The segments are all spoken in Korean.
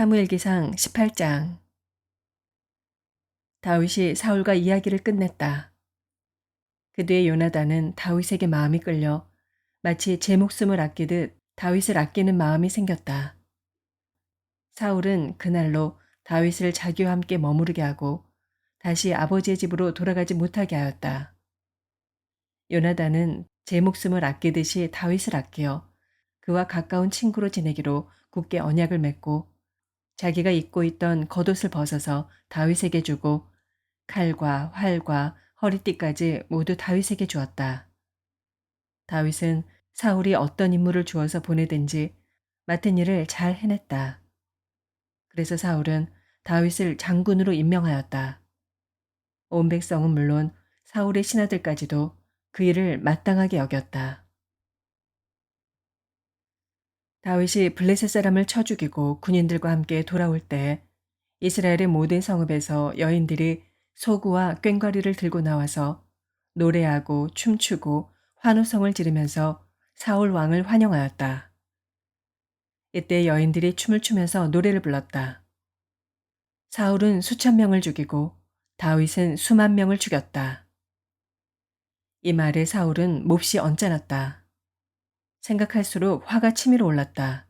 사무엘기상 18장. 다윗이 사울과 이야기를 끝냈다. 그 뒤에 요나단은 다윗에게 마음이 끌려 마치 제 목숨을 아끼듯 다윗을 아끼는 마음이 생겼다. 사울은 그날로 다윗을 자기와 함께 머무르게 하고 다시 아버지의 집으로 돌아가지 못하게 하였다. 요나단은 제 목숨을 아끼듯이 다윗을 아끼어 그와 가까운 친구로 지내기로 굳게 언약을 맺고 자기가 입고 있던 겉옷을 벗어서 다윗에게 주고 칼과 활과 허리띠까지 모두 다윗에게 주었다. 다윗은 사울이 어떤 임무를 주어서 보내든지 맡은 일을 잘 해냈다. 그래서 사울은 다윗을 장군으로 임명하였다. 온 백성은 물론 사울의 신하들까지도 그 일을 마땅하게 여겼다. 다윗이 블레셋 사람을 쳐 죽이고 군인들과 함께 돌아올 때 이스라엘의 모든 성읍에서 여인들이 소구와 꽹과리를 들고 나와서 노래하고 춤추고 환호성을 지르면서 사울 왕을 환영하였다. 이때 여인들이 춤을 추면서 노래를 불렀다. 사울은 수천 명을 죽이고 다윗은 수만 명을 죽였다. 이 말에 사울은 몹시 언짢았다. 생각할수록 화가 치밀어 올랐다.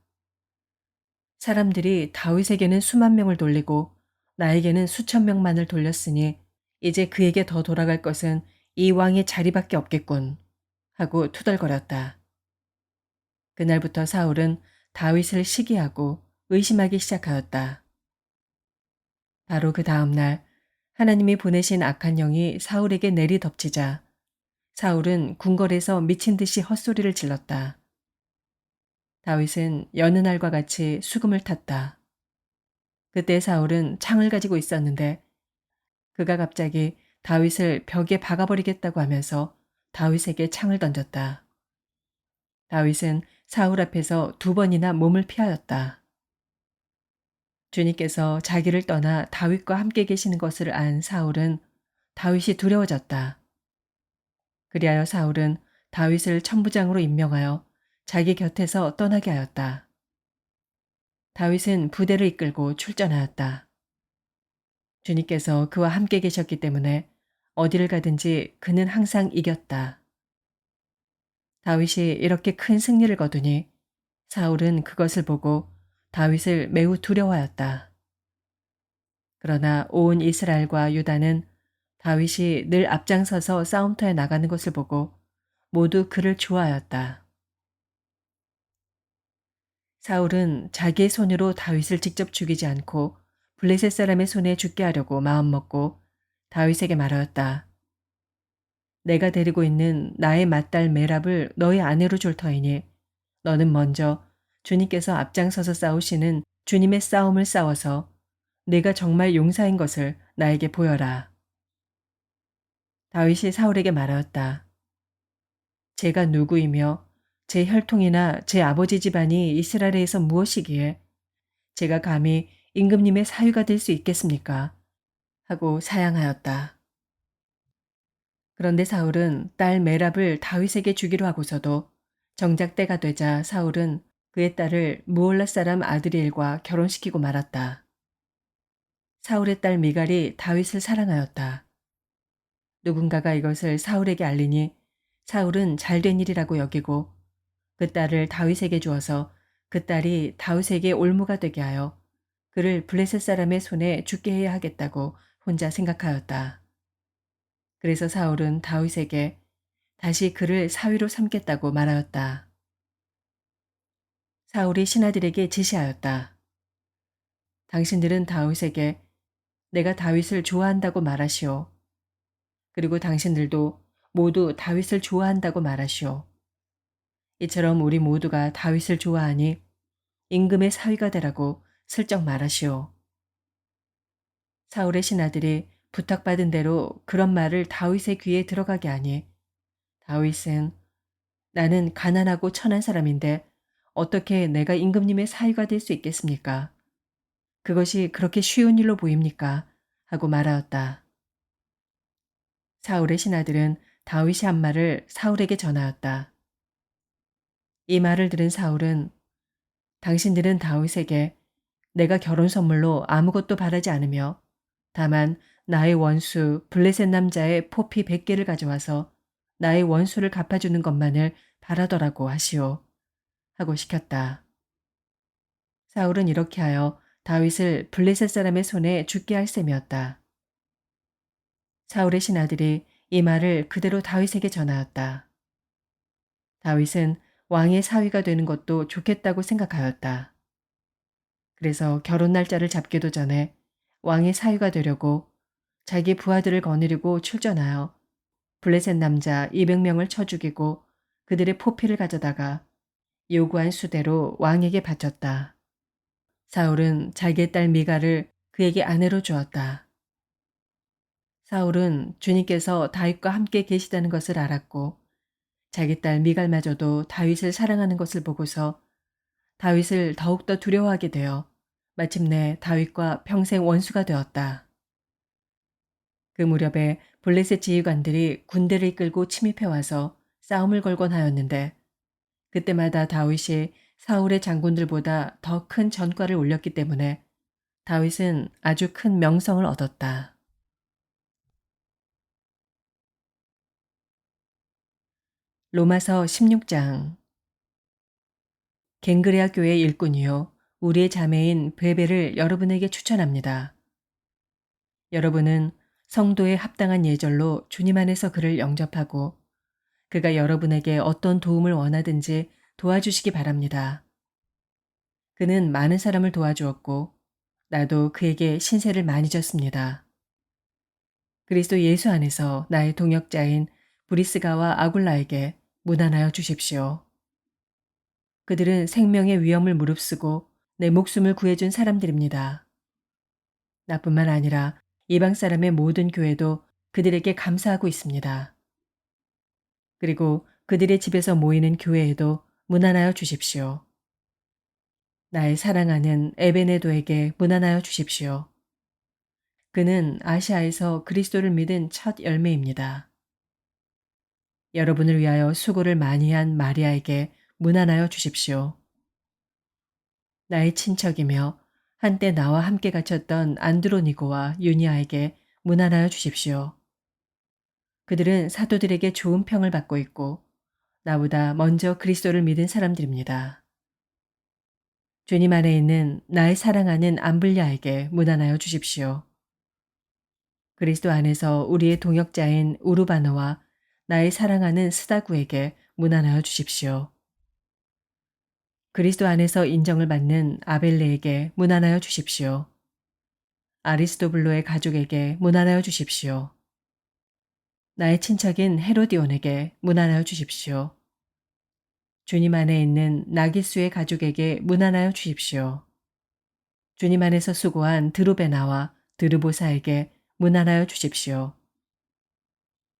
사람들이 다윗에게는 수만 명을 돌리고 나에게는 수천 명만을 돌렸으니 이제 그에게 더 돌아갈 것은 이 왕의 자리밖에 없겠군 하고 투덜거렸다. 그날부터 사울은 다윗을 시기하고 의심하기 시작하였다. 바로 그 다음 날 하나님이 보내신 악한 영이 사울에게 내리덮치자 사울은 궁궐에서 미친 듯이 헛소리를 질렀다. 다윗은 여느 날과 같이 수금을 탔다. 그때 사울은 창을 가지고 있었는데 그가 갑자기 다윗을 벽에 박아버리겠다고 하면서 다윗에게 창을 던졌다. 다윗은 사울 앞에서 2번이나 몸을 피하였다. 주님께서 자기를 떠나 다윗과 함께 계시는 것을 안 사울은 다윗이 두려워졌다. 그리하여 사울은 다윗을 천부장으로 임명하여 자기 곁에서 떠나게 하였다. 다윗은 부대를 이끌고 출전하였다. 주님께서 그와 함께 계셨기 때문에 어디를 가든지 그는 항상 이겼다. 다윗이 이렇게 큰 승리를 거두니 사울은 그것을 보고 다윗을 매우 두려워하였다. 그러나 온 이스라엘과 유다는 다윗이 늘 앞장서서 싸움터에 나가는 것을 보고 모두 그를 좋아하였다. 사울은 자기의 손으로 다윗을 직접 죽이지 않고 블레셋 사람의 손에 죽게 하려고 마음먹고 다윗에게 말하였다. 내가 데리고 있는 나의 맏딸 메랍을 너의 아내로 줄 터이니 너는 먼저 주님께서 앞장서서 싸우시는 주님의 싸움을 싸워서 내가 정말 용사인 것을 나에게 보여라. 다윗이 사울에게 말하였다. 제가 누구이며 제 혈통이나 제 아버지 집안이 이스라엘에서 무엇이기에 제가 감히 임금님의 사위가 될 수 있겠습니까? 하고 사양하였다. 그런데 사울은 딸 메랍을 다윗에게 주기로 하고서도 정작 때가 되자 사울은 그의 딸을 무올라 사람 아드리엘과 결혼시키고 말았다. 사울의 딸 미갈이 다윗을 사랑하였다. 누군가가 이것을 사울에게 알리니 사울은 잘된 일이라고 여기고 그 딸을 다윗에게 주어서 그 딸이 다윗에게 올무가 되게 하여 그를 블레셋 사람의 손에 죽게 해야 하겠다고 혼자 생각하였다. 그래서 사울은 다윗에게 다시 그를 사위로 삼겠다고 말하였다. 사울이 신하들에게 지시하였다. 당신들은 다윗에게 내가 다윗을 좋아한다고 말하시오. 그리고 당신들도 모두 다윗을 좋아한다고 말하시오. 이처럼 우리 모두가 다윗을 좋아하니 임금의 사위가 되라고 슬쩍 말하시오. 사울의 신하들이 부탁받은 대로 그런 말을 다윗의 귀에 들어가게 하니 다윗은 나는 가난하고 천한 사람인데 어떻게 내가 임금님의 사위가 될 수 있겠습니까? 그것이 그렇게 쉬운 일로 보입니까? 하고 말하였다. 사울의 신하들은 다윗이 한 말을 사울에게 전하였다. 이 말을 들은 사울은 당신들은 다윗에게 내가 결혼 선물로 아무것도 바라지 않으며 다만 나의 원수 블레셋 남자의 포피 100개를 가져와서 나의 원수를 갚아주는 것만을 바라더라고 하시오. 하고 시켰다. 사울은 이렇게 하여 다윗을 블레셋 사람의 손에 죽게 할 셈이었다. 사울의 신하들이 이 말을 그대로 다윗에게 전하였다. 다윗은 왕의 사위가 되는 것도 좋겠다고 생각하였다. 그래서 결혼 날짜를 잡기도 전에 왕의 사위가 되려고 자기 부하들을 거느리고 출전하여 블레셋 남자 200명을 쳐 죽이고 그들의 포피를 가져다가 요구한 수대로 왕에게 바쳤다. 사울은 자기의 딸 미갈을 그에게 아내로 주었다. 사울은 주님께서 다윗과 함께 계시다는 것을 알았고 자기 딸 미갈마저도 다윗을 사랑하는 것을 보고서 다윗을 더욱더 두려워하게 되어 마침내 다윗과 평생 원수가 되었다. 그 무렵에 블레셋 지휘관들이 군대를 이끌고 침입해와서 싸움을 걸곤 하였는데 그때마다 다윗이 사울의 장군들보다 더 큰 전과를 올렸기 때문에 다윗은 아주 큰 명성을 얻었다. 로마서 16장. 갱그레아 교회 일꾼이요 우리의 자매인 베베를 여러분에게 추천합니다. 여러분은 성도의 합당한 예절로 주님 안에서 그를 영접하고 그가 여러분에게 어떤 도움을 원하든지 도와주시기 바랍니다. 그는 많은 사람을 도와주었고 나도 그에게 신세를 많이 졌습니다. 그리스도 예수 안에서 나의 동역자인 브리스가와 아굴라에게 무난하여 주십시오. 그들은 생명의 위험을 무릅쓰고 내 목숨을 구해준 사람들입니다. 나뿐만 아니라 이방 사람의 모든 교회도 그들에게 감사하고 있습니다. 그리고 그들의 집에서 모이는 교회에도 무난하여 주십시오. 나의 사랑하는 에베네도에게 무난하여 주십시오. 그는 아시아에서 그리스도를 믿은 첫 열매입니다. 여러분을 위하여 수고를 많이 한 마리아에게 무난하여 주십시오. 나의 친척이며 한때 나와 함께 갇혔던 안드로니고와 유니아에게 무난하여 주십시오. 그들은 사도들에게 좋은 평을 받고 있고 나보다 먼저 그리스도를 믿은 사람들입니다. 주님 안에 있는 나의 사랑하는 암블리아에게 무난하여 주십시오. 그리스도 안에서 우리의 동역자인 우르바노와 나의 사랑하는 스다구에게 무난하여 주십시오. 그리스도 안에서 인정을 받는 아벨레에게 무난하여 주십시오. 아리스토블로의 가족에게 무난하여 주십시오. 나의 친척인 헤로디온에게 무난하여 주십시오. 주님 안에 있는 나기수의 가족에게 무난하여 주십시오. 주님 안에서 수고한 드루베나와 드르보사에게 무난하여 주십시오.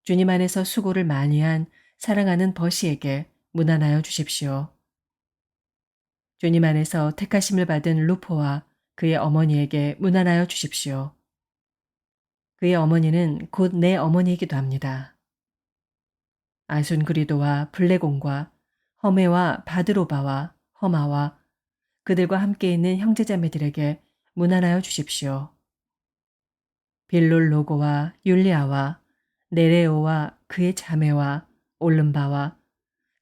주님 안에서 수고를 많이 한 사랑하는 버시에게 무난하여 주십시오. 주님 안에서 택하심을 받은 루포와 그의 어머니에게 무난하여 주십시오. 그의 어머니는 곧 내 어머니이기도 합니다. 아순그리도와 블레공과 허메와 바드로바와 허마와 그들과 함께 있는 형제자매들에게 무난하여 주십시오. 빌롤로고와 율리아와 네레오와 그의 자매와 올름바와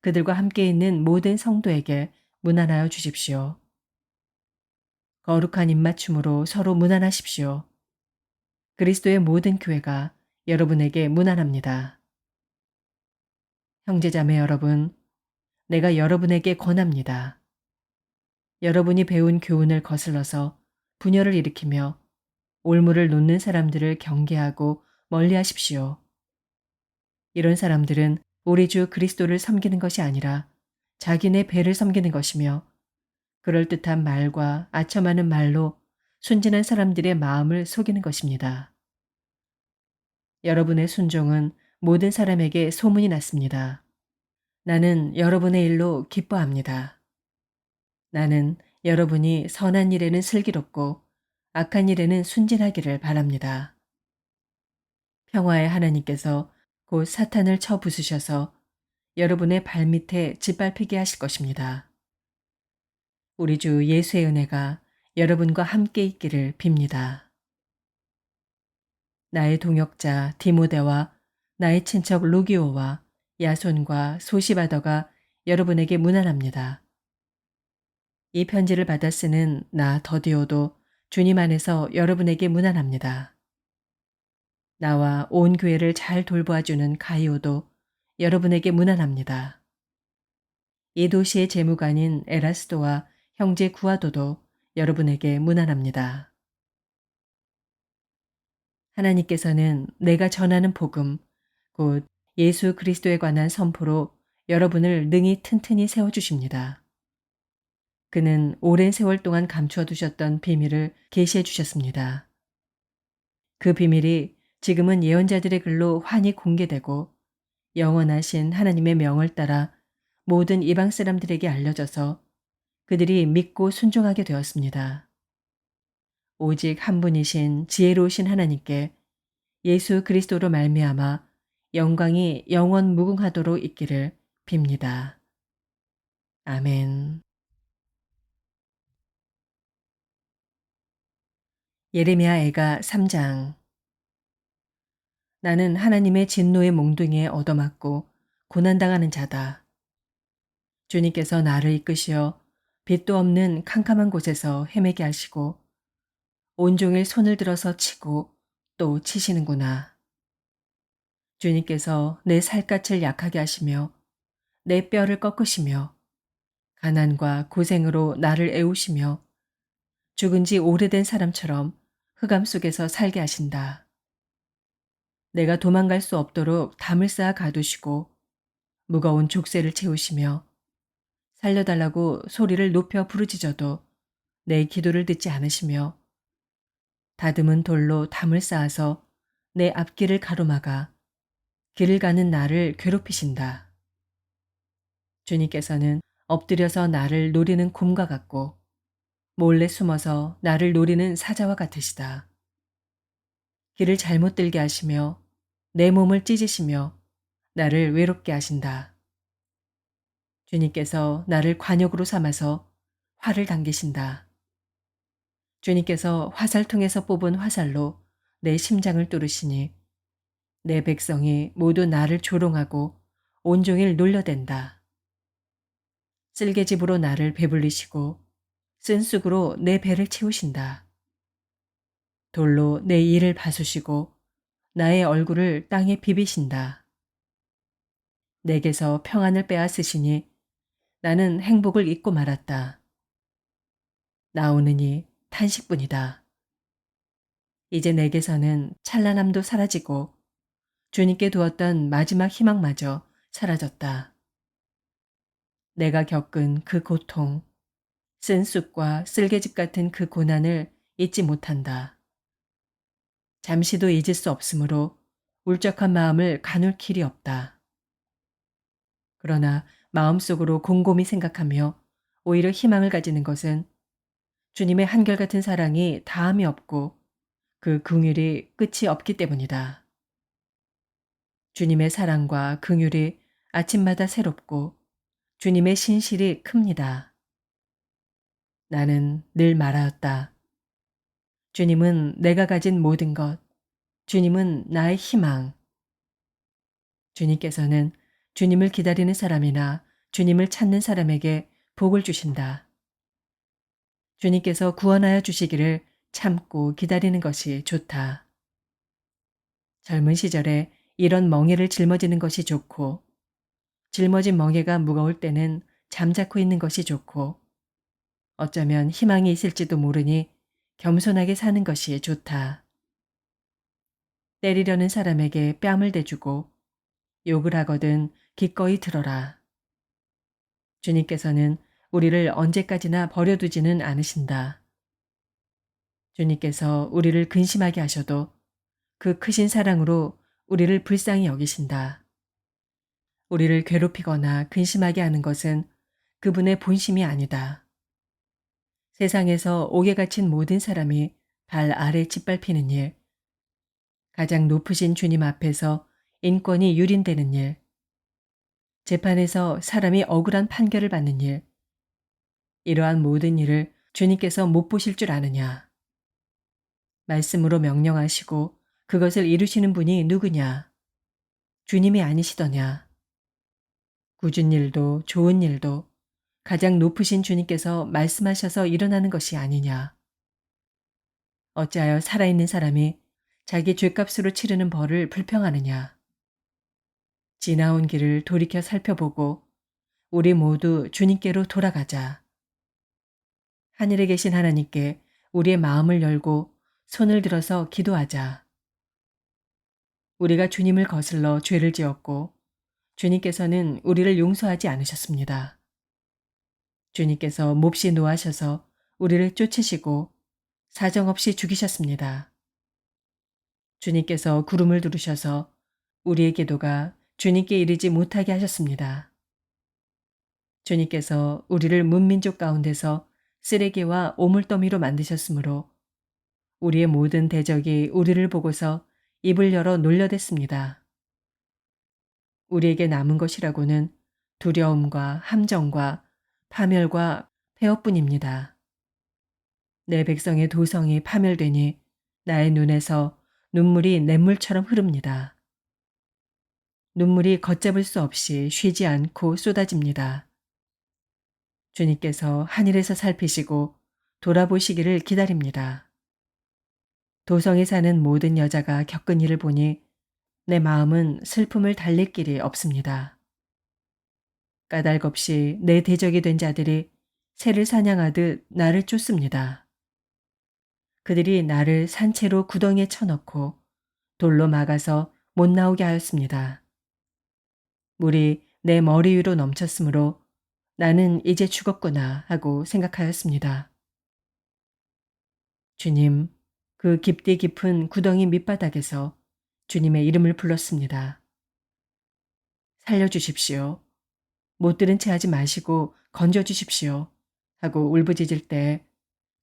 그들과 함께 있는 모든 성도에게 무난하여 주십시오. 거룩한 입맞춤으로 서로 무난하십시오. 그리스도의 모든 교회가 여러분에게 무난합니다. 형제자매 여러분, 내가 여러분에게 권합니다. 여러분이 배운 교훈을 거슬러서 분열을 일으키며 올무를 놓는 사람들을 경계하고 멀리하십시오. 이런 사람들은 우리 주 그리스도를 섬기는 것이 아니라 자기네 배를 섬기는 것이며 그럴듯한 말과 아첨하는 말로 순진한 사람들의 마음을 속이는 것입니다. 여러분의 순종은 모든 사람에게 소문이 났습니다. 나는 여러분의 일로 기뻐합니다. 나는 여러분이 선한 일에는 슬기롭고 악한 일에는 순진하기를 바랍니다. 평화의 하나님께서 곧 사탄을 쳐 부수셔서 여러분의 발밑에 짓밟히게 하실 것입니다. 우리 주 예수의 은혜가 여러분과 함께 있기를 빕니다. 나의 동역자 디모데와 나의 친척 루기오와 야손과 소시바더가 여러분에게 문안합니다. 이 편지를 받아 쓰는 나 더디오도 주님 안에서 여러분에게 문안합니다. 나와 온 교회를 잘 돌보아주는 가이오도 여러분에게 문안합니다. 이 도시의 재무관인 에라스도와 형제 구아도도 여러분에게 문안합니다. 하나님께서는 내가 전하는 복음, 곧 예수 그리스도에 관한 선포로 여러분을 능히 튼튼히 세워주십니다. 그는 오랜 세월 동안 감추어 두셨던 비밀을 계시해 주셨습니다. 그 비밀이 지금은 예언자들의 글로 환히 공개되고 영원하신 하나님의 명을 따라 모든 이방 사람들에게 알려져서 그들이 믿고 순종하게 되었습니다. 오직 한 분이신 지혜로우신 하나님께 예수 그리스도로 말미암아 영광이 영원 무궁하도록 있기를 빕니다. 아멘. 예레미야 애가 3장. 나는 하나님의 진노의 몽둥이에 얻어맞고 고난당하는 자다. 주님께서 나를 이끄시어 빛도 없는 캄캄한 곳에서 헤매게 하시고 온종일 손을 들어서 치고 또 치시는구나. 주님께서 내 살갗을 약하게 하시며 내 뼈를 꺾으시며 가난과 고생으로 나를 애우시며 죽은 지 오래된 사람처럼 흑암 속에서 살게 하신다. 내가 도망갈 수 없도록 담을 쌓아 가두시고 무거운 족쇄를 채우시며 살려달라고 소리를 높여 부르짖어도 내 기도를 듣지 않으시며 다듬은 돌로 담을 쌓아서 내 앞길을 가로막아 길을 가는 나를 괴롭히신다. 주님께서는 엎드려서 나를 노리는 곰과 같고 몰래 숨어서 나를 노리는 사자와 같으시다. 길을 잘못 들게 하시며 내 몸을 찢으시며 나를 외롭게 하신다. 주님께서 나를 관역으로 삼아서 활을 당기신다. 주님께서 화살통에서 뽑은 화살로 내 심장을 뚫으시니 내 백성이 모두 나를 조롱하고 온종일 놀려댄다. 쓸개집으로 나를 배불리시고 쓴 쑥으로 내 배를 채우신다. 돌로 내 이를 바수시고 나의 얼굴을 땅에 비비신다. 내게서 평안을 빼앗으시니 나는 행복을 잊고 말았다. 나오느니 탄식뿐이다. 이제 내게서는 찬란함도 사라지고 주님께 두었던 마지막 희망마저 사라졌다. 내가 겪은 그 고통, 쓴 쑥과 쓸개집 같은 그 고난을 잊지 못한다. 잠시도 잊을 수 없으므로 울적한 마음을 가눌 길이 없다. 그러나 마음속으로 곰곰이 생각하며 오히려 희망을 가지는 것은 주님의 한결같은 사랑이 다함이 없고 그 긍휼이 끝이 없기 때문이다. 주님의 사랑과 긍휼이 아침마다 새롭고 주님의 신실이 큽니다. 나는 늘 말하였다. 주님은 내가 가진 모든 것, 주님은 나의 희망. 주님께서는 주님을 기다리는 사람이나 주님을 찾는 사람에게 복을 주신다. 주님께서 구원하여 주시기를 참고 기다리는 것이 좋다. 젊은 시절에 이런 멍에를 짊어지는 것이 좋고 짊어진 멍에가 무거울 때는 잠자코 있는 것이 좋고 어쩌면 희망이 있을지도 모르니 겸손하게 사는 것이 좋다. 때리려는 사람에게 뺨을 대주고 욕을 하거든 기꺼이 들어라. 주님께서는 우리를 언제까지나 버려두지는 않으신다. 주님께서 우리를 근심하게 하셔도 그 크신 사랑으로 우리를 불쌍히 여기신다. 우리를 괴롭히거나 근심하게 하는 것은 그분의 본심이 아니다. 세상에서 옥에 갇힌 모든 사람이 발 아래 짓밟히는 일, 가장 높으신 주님 앞에서 인권이 유린되는 일, 재판에서 사람이 억울한 판결을 받는 일, 이러한 모든 일을 주님께서 못 보실 줄 아느냐? 말씀으로 명령하시고 그것을 이루시는 분이 누구냐? 주님이 아니시더냐? 굳은 일도 좋은 일도 가장 높으신 주님께서 말씀하셔서 일어나는 것이 아니냐? 어찌하여 살아있는 사람이 자기 죗값으로 치르는 벌을 불평하느냐? 지나온 길을 돌이켜 살펴보고 우리 모두 주님께로 돌아가자. 하늘에 계신 하나님께 우리의 마음을 열고 손을 들어서 기도하자. 우리가 주님을 거슬러 죄를 지었고 주님께서는 우리를 용서하지 않으셨습니다. 주님께서 몹시 노하셔서 우리를 쫓으시고 사정없이 죽이셨습니다. 주님께서 구름을 두르셔서 우리의 기도가 주님께 이르지 못하게 하셨습니다. 주님께서 우리를 문민족 가운데서 쓰레기와 오물더미로 만드셨으므로 우리의 모든 대적이 우리를 보고서 입을 열어 놀려댔습니다. 우리에게 남은 것이라고는 두려움과 함정과 파멸과 폐허뿐입니다. 내 백성의 도성이 파멸되니 나의 눈에서 눈물이 냇물처럼 흐릅니다. 눈물이 걷잡을 수 없이 쉬지 않고 쏟아집니다. 주님께서 하늘에서 살피시고 돌아보시기를 기다립니다. 도성에 사는 모든 여자가 겪은 일을 보니 내 마음은 슬픔을 달랠 길이 없습니다. 까닭없이 내 대적이 된 자들이 새를 사냥하듯 나를 쫓습니다. 그들이 나를 산채로 구덩이에 쳐넣고 돌로 막아서 못 나오게 하였습니다. 물이 내 머리 위로 넘쳤으므로 나는 이제 죽었구나 하고 생각하였습니다. 주님, 그 깊디 깊은 구덩이 밑바닥에서 주님의 이름을 불렀습니다. 살려주십시오. 못 들은 채 하지 마시고 건져주십시오. 하고 울부짖을 때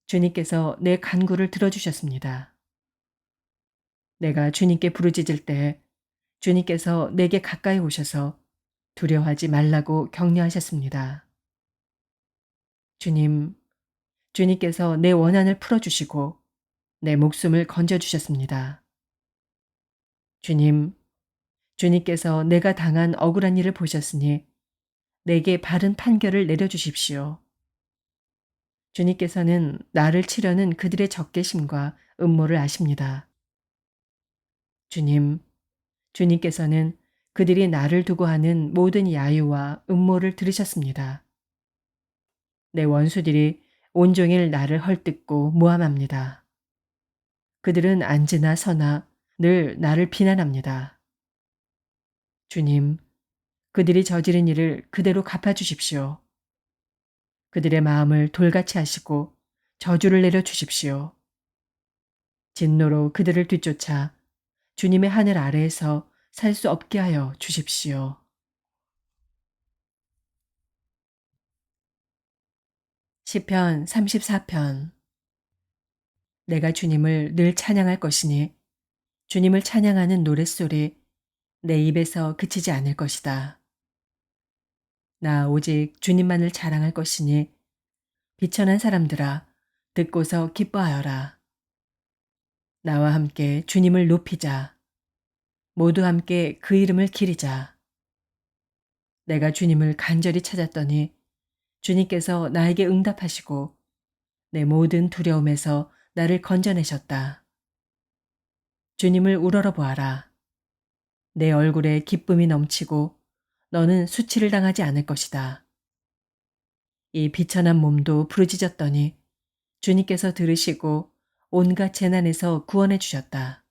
주님께서 내 간구를 들어주셨습니다. 내가 주님께 부르짖을 때 주님께서 내게 가까이 오셔서 두려워하지 말라고 격려하셨습니다. 주님, 주님께서 내 원한을 풀어주시고 내 목숨을 건져주셨습니다. 주님, 주님께서 내가 당한 억울한 일을 보셨으니 내게 바른 판결을 내려주십시오. 주님께서는 나를 치려는 그들의 적개심과 음모를 아십니다. 주님, 주님께서는 그들이 나를 두고 하는 모든 야유와 음모를 들으셨습니다. 내 원수들이 온종일 나를 헐뜯고 모함합니다. 그들은 앉으나 서나 늘 나를 비난합니다. 주님, 그들이 저지른 일을 그대로 갚아주십시오. 그들의 마음을 돌같이 하시고 저주를 내려 주십시오. 진노로 그들을 뒤쫓아 주님의 하늘 아래에서 살 수 없게 하여 주십시오. 시편 34편. 내가 주님을 늘 찬양할 것이니 주님을 찬양하는 노랫소리 내 입에서 그치지 않을 것이다. 나 오직 주님만을 자랑할 것이니 비천한 사람들아 듣고서 기뻐하여라. 나와 함께 주님을 높이자. 모두 함께 그 이름을 기리자. 내가 주님을 간절히 찾았더니 주님께서 나에게 응답하시고 내 모든 두려움에서 나를 건져내셨다. 주님을 우러러 보아라. 내 얼굴에 기쁨이 넘치고 너는 수치를 당하지 않을 것이다. 이 비천한 몸도 부르짖었더니 주님께서 들으시고 온갖 재난에서 구원해 주셨다.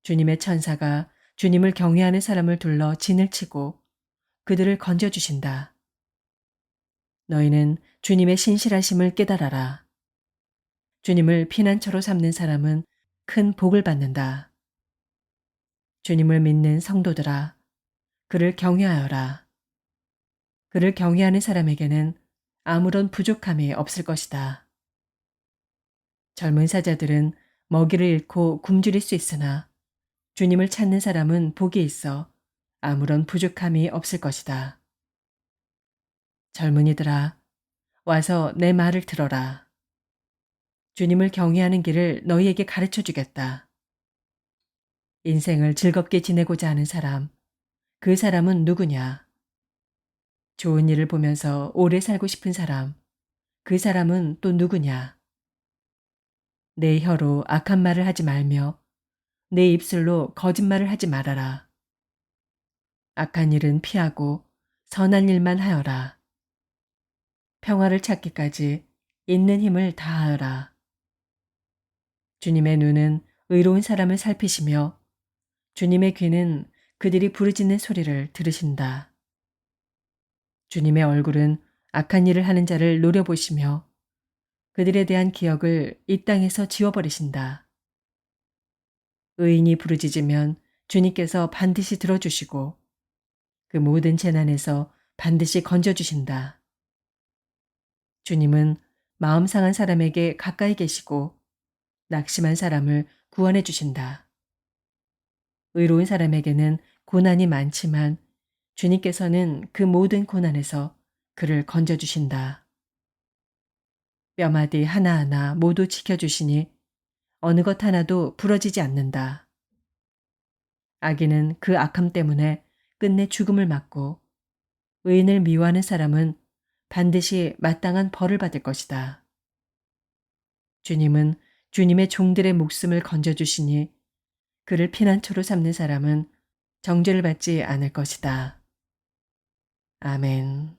주님의 천사가 주님을 경외하는 사람을 둘러 진을 치고 그들을 건져주신다. 너희는 주님의 신실하심을 깨달아라. 주님을 피난처로 삼는 사람은 큰 복을 받는다. 주님을 믿는 성도들아, 그를 경외하여라. 그를 경외하는 사람에게는 아무런 부족함이 없을 것이다. 젊은 사자들은 먹이를 잃고 굶주릴 수 있으나 주님을 찾는 사람은 복이 있어 아무런 부족함이 없을 것이다. 젊은이들아, 와서 내 말을 들어라. 주님을 경외하는 길을 너희에게 가르쳐 주겠다. 인생을 즐겁게 지내고자 하는 사람, 그 사람은 누구냐? 좋은 일을 보면서 오래 살고 싶은 사람, 그 사람은 또 누구냐? 내 혀로 악한 말을 하지 말며 내 입술로 거짓말을 하지 말아라. 악한 일은 피하고 선한 일만 하여라. 평화를 찾기까지 있는 힘을 다하여라. 주님의 눈은 의로운 사람을 살피시며 주님의 귀는 그들이 부르짖는 소리를 들으신다. 주님의 얼굴은 악한 일을 하는 자를 노려보시며 그들에 대한 기억을 이 땅에서 지워버리신다. 의인이 부르짖으면 주님께서 반드시 들어주시고 그 모든 재난에서 반드시 건져주신다. 주님은 마음 상한 사람에게 가까이 계시고 낙심한 사람을 구원해 주신다. 의로운 사람에게는 고난이 많지만 주님께서는 그 모든 고난에서 그를 건져주신다. 뼈마디 하나하나 모두 지켜주시니 어느 것 하나도 부러지지 않는다. 악인은 그 악함 때문에 끝내 죽음을 맞고 의인을 미워하는 사람은 반드시 마땅한 벌을 받을 것이다. 주님은 주님의 종들의 목숨을 건져주시니 그를 피난처로 삼는 사람은 정죄를 받지 않을 것이다. 아멘.